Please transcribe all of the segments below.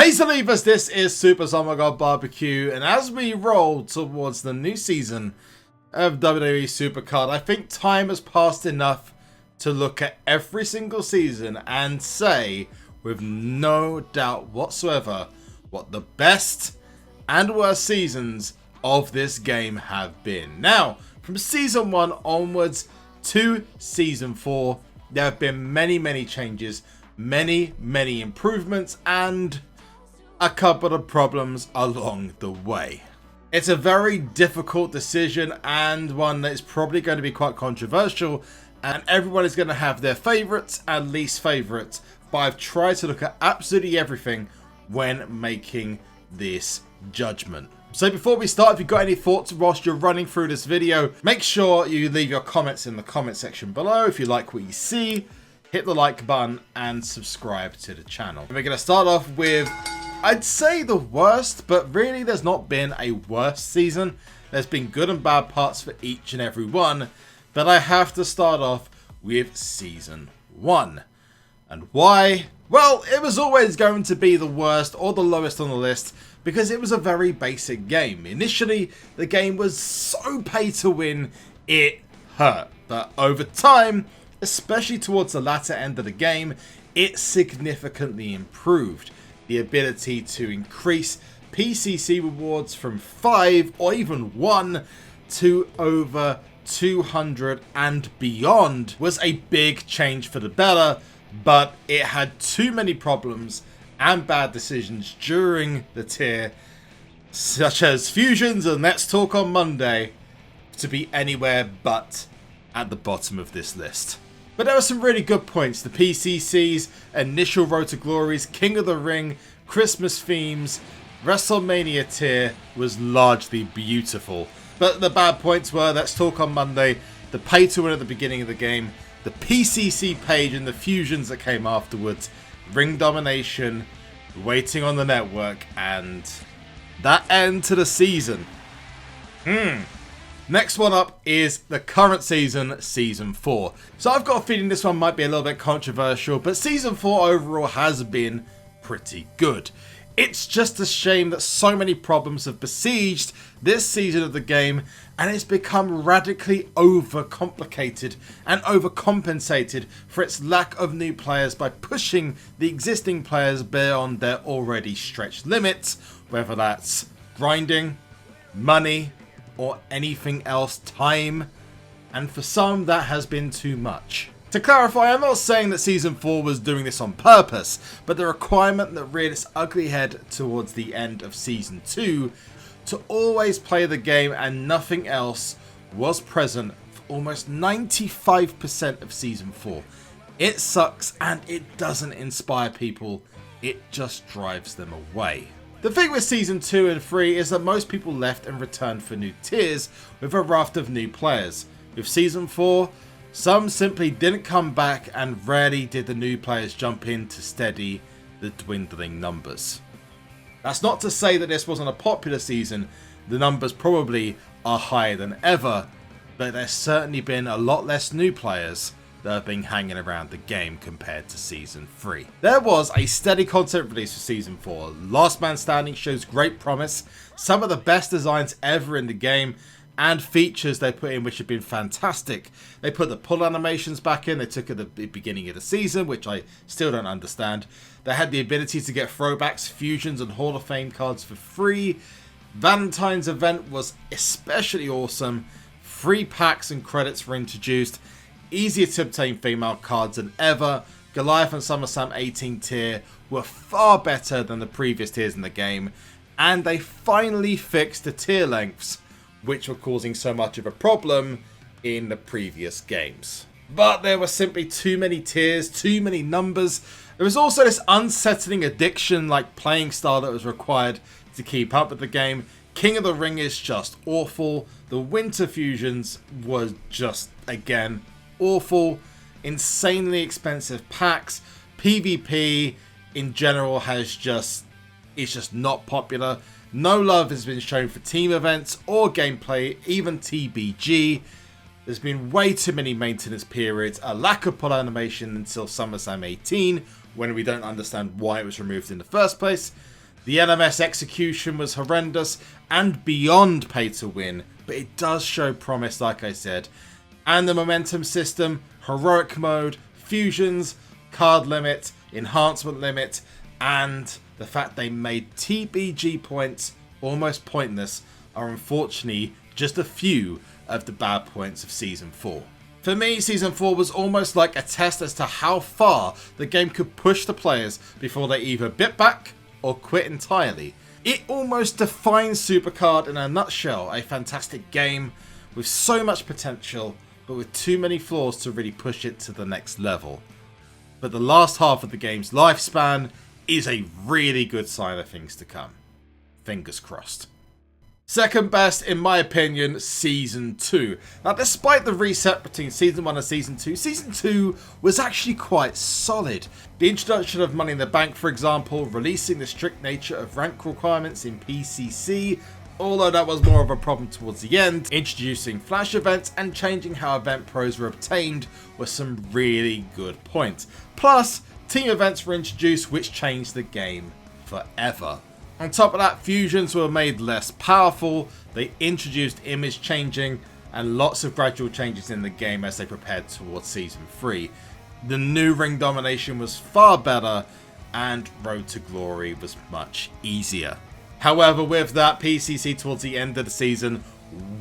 Hey Believers, this is SuperZombGBBQ, and as we roll towards the new season of WWE SuperCard, I think time has passed enough to look at every single season and say, with no doubt whatsoever, what the best and worst seasons of this game have been. Now, from Season 1 onwards to Season 4, there have been many changes, many improvements, and a couple of problems along the way. It's a very difficult decision and one that is probably going to be quite controversial, and everyone is going to have their favourites and least favourites, but I've tried to look at absolutely everything when making this judgment. So before we start, if you've got any thoughts whilst you're running through this video, make sure you leave your comments in the comment section below. If you like what you see, hit the like button and subscribe to the channel. And we're going to start off with, I'd say, the worst, but really there's not been a worst season. There's been good and bad parts for each and every one, but I have to start off with Season 1. And why? Well, it was always going to be the worst or the lowest on the list because it was a very basic game. Initially, the game was so pay to win, it hurt. But over time, especially towards the latter end of the game, it significantly improved. The ability to increase PCC rewards from 5 or even 1 to over 200 and beyond was a big change for the better, but it had too many problems and bad decisions during the tier, such as fusions and Let's Talk on Monday, to be anywhere but at the bottom of this list. But there were some really good points. The PCC's initial Road to Glory's King of the Ring, Christmas themes, WrestleMania tier was largely beautiful. But the bad points were Let's Talk on Monday, the pay to win at the beginning of the game, the PCC page and the fusions that came afterwards, ring domination, waiting on the network, and that end to the season. Next one up is the current season, Season 4. So I've got a feeling this one might be a little bit controversial, but Season 4 overall has been pretty good. It's just a shame that so many problems have besieged this season of the game, and it's become radically overcomplicated and overcompensated for its lack of new players by pushing the existing players beyond their already stretched limits, whether that's grinding, money, or anything else, time, and for some that has been too much. To clarify, I'm not saying that Season 4 was doing this on purpose, but the requirement that reared its ugly head towards the end of Season 2 to always play the game and nothing else was present for almost 95% of Season 4. It sucks and it doesn't inspire people, it just drives them away. The thing with Season 2 and 3 is that most people left and returned for new tiers with a raft of new players. With Season 4, some simply didn't come back, and rarely did the new players jump in to steady the dwindling numbers. That's not to say that this wasn't a popular season. The numbers probably are higher than ever, but there's certainly been a lot less new players that have been hanging around the game compared to Season 3. There was a steady content release for Season 4. Last Man Standing shows great promise, some of the best designs ever in the game, and features they put in which have been fantastic. They put the pull animations back in, they took at the beginning of the season, which I still don't understand. They had the ability to get throwbacks, fusions, and Hall of Fame cards for free. Valentine's event was especially awesome. Free packs and credits were introduced. Easier to obtain female cards than ever. Goliath and SummerSlam 18 tier were far better than the previous tiers in the game. And they finally fixed the tier lengths, which were causing so much of a problem in the previous games. But there were simply too many tiers, too many numbers. There was also this unsettling addiction-like playing style that was required to keep up with the game. King of the Ring is just awful. The Winter Fusions was just, again, awful. Insanely expensive packs. PvP in general is just not popular. No love has been shown for team events or gameplay, even TBG. There's been way too many maintenance periods, a lack of pull animation until SummerSlam 18, when we don't understand why it was removed in the first place. The LMS execution was horrendous and beyond pay to win, but it does show promise, like I said. And the momentum system, heroic mode, fusions, card limit, enhancement limit, and the fact they made TBG points almost pointless are unfortunately just a few of the bad points of Season 4. For me, Season 4 was almost like a test as to how far the game could push the players before they either bit back or quit entirely. It almost defines SuperCard in a nutshell, a fantastic game with so much potential, but with too many flaws to really push it to the next level. But the last half of the game's lifespan is a really good sign of things to come. Fingers crossed. Second best, in my opinion, Season 2. Now, despite the reset between Season 1 and Season 2, Season 2 was actually quite solid. The introduction of Money in the Bank, for example, releasing the strict nature of rank requirements in PCC, although that was more of a problem towards the end, introducing flash events and changing how event pros were obtained were some really good points. Plus, team events were introduced, which changed the game forever. On top of that, fusions were made less powerful, they introduced image changing, and lots of gradual changes in the game as they prepared towards Season 3. The new ring domination was far better, and Road to Glory was much easier. However, with that, PCC towards the end of the season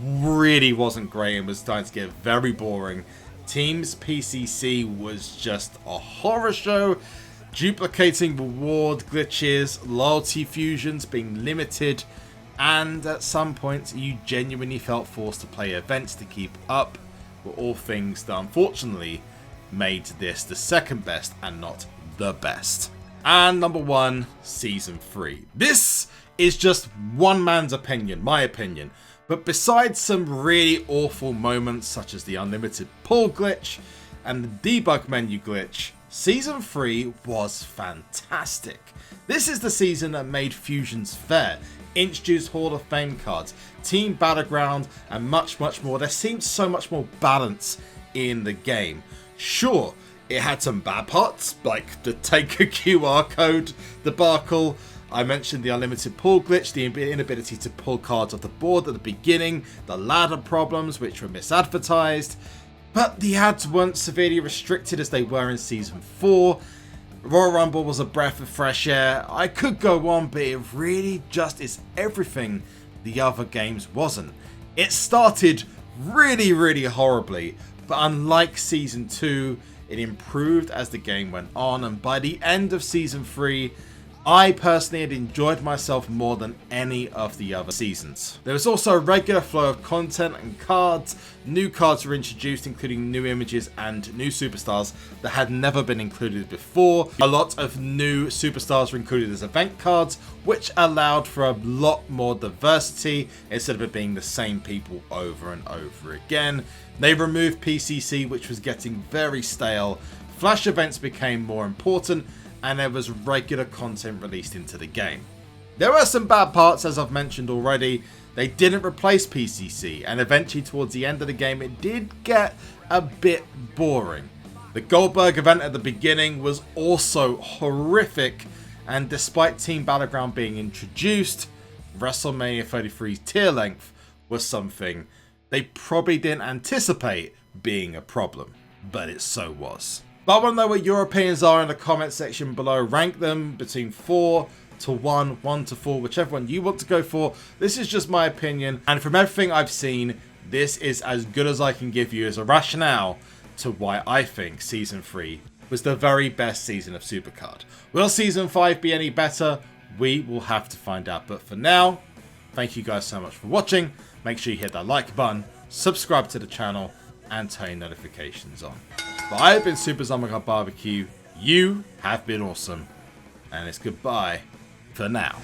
really wasn't great and was starting to get very boring. Teams PCC was just a horror show, duplicating reward glitches, loyalty fusions being limited, and at some points you genuinely felt forced to play events to keep up, were all things that unfortunately made this the second best and not the best. And number 1, Season 3. This is just one man's opinion, my opinion, but besides some really awful moments such as the unlimited pull glitch and the debug menu glitch, Season 3 was fantastic. This is the season that made fusions fair, introduced Hall of Fame cards, Team Battleground, and much more. There seemed so much more balance in the game. Sure, it had some bad parts, like the take a QR code debacle. I mentioned the unlimited pull glitch, the inability to pull cards off the board at the beginning, the ladder problems which were misadvertised. But the ads weren't severely restricted as they were in Season 4. Royal Rumble was a breath of fresh air. I could go on, but it really just is everything the other games wasn't. It started really horribly, but unlike Season 2, it improved as the game went on, and by the end of Season 3, I personally had enjoyed myself more than any of the other seasons. There was also a regular flow of content and cards. New cards were introduced, including new images and new superstars that had never been included before. A lot of new superstars were included as event cards, which allowed for a lot more diversity instead of it being the same people over and over again. They removed PCC, which was getting very stale. Flash events became more important, and there was regular content released into the game. There were some bad parts, as I've mentioned already. They didn't replace PCC, and eventually towards the end of the game it did get a bit boring. The Goldberg event at the beginning was also horrific, and despite Team Battleground being introduced, WrestleMania 33's tier length was something they probably didn't anticipate being a problem, but it so was. But I want to know what your opinions are in the comment section below. Rank them between 4 to 1, 1 to 4, whichever one you want to go for. This is just my opinion, and from everything I've seen, this is as good as I can give you as a rationale to why I think Season 3 was the very best season of SuperCard. Will Season 5 be any better? We will have to find out. But for now, thank you guys so much for watching. Make sure you hit that like button, subscribe to the channel, and turn notifications on. But I have been SuperZombGBBQ. You have been awesome. And it's goodbye for now.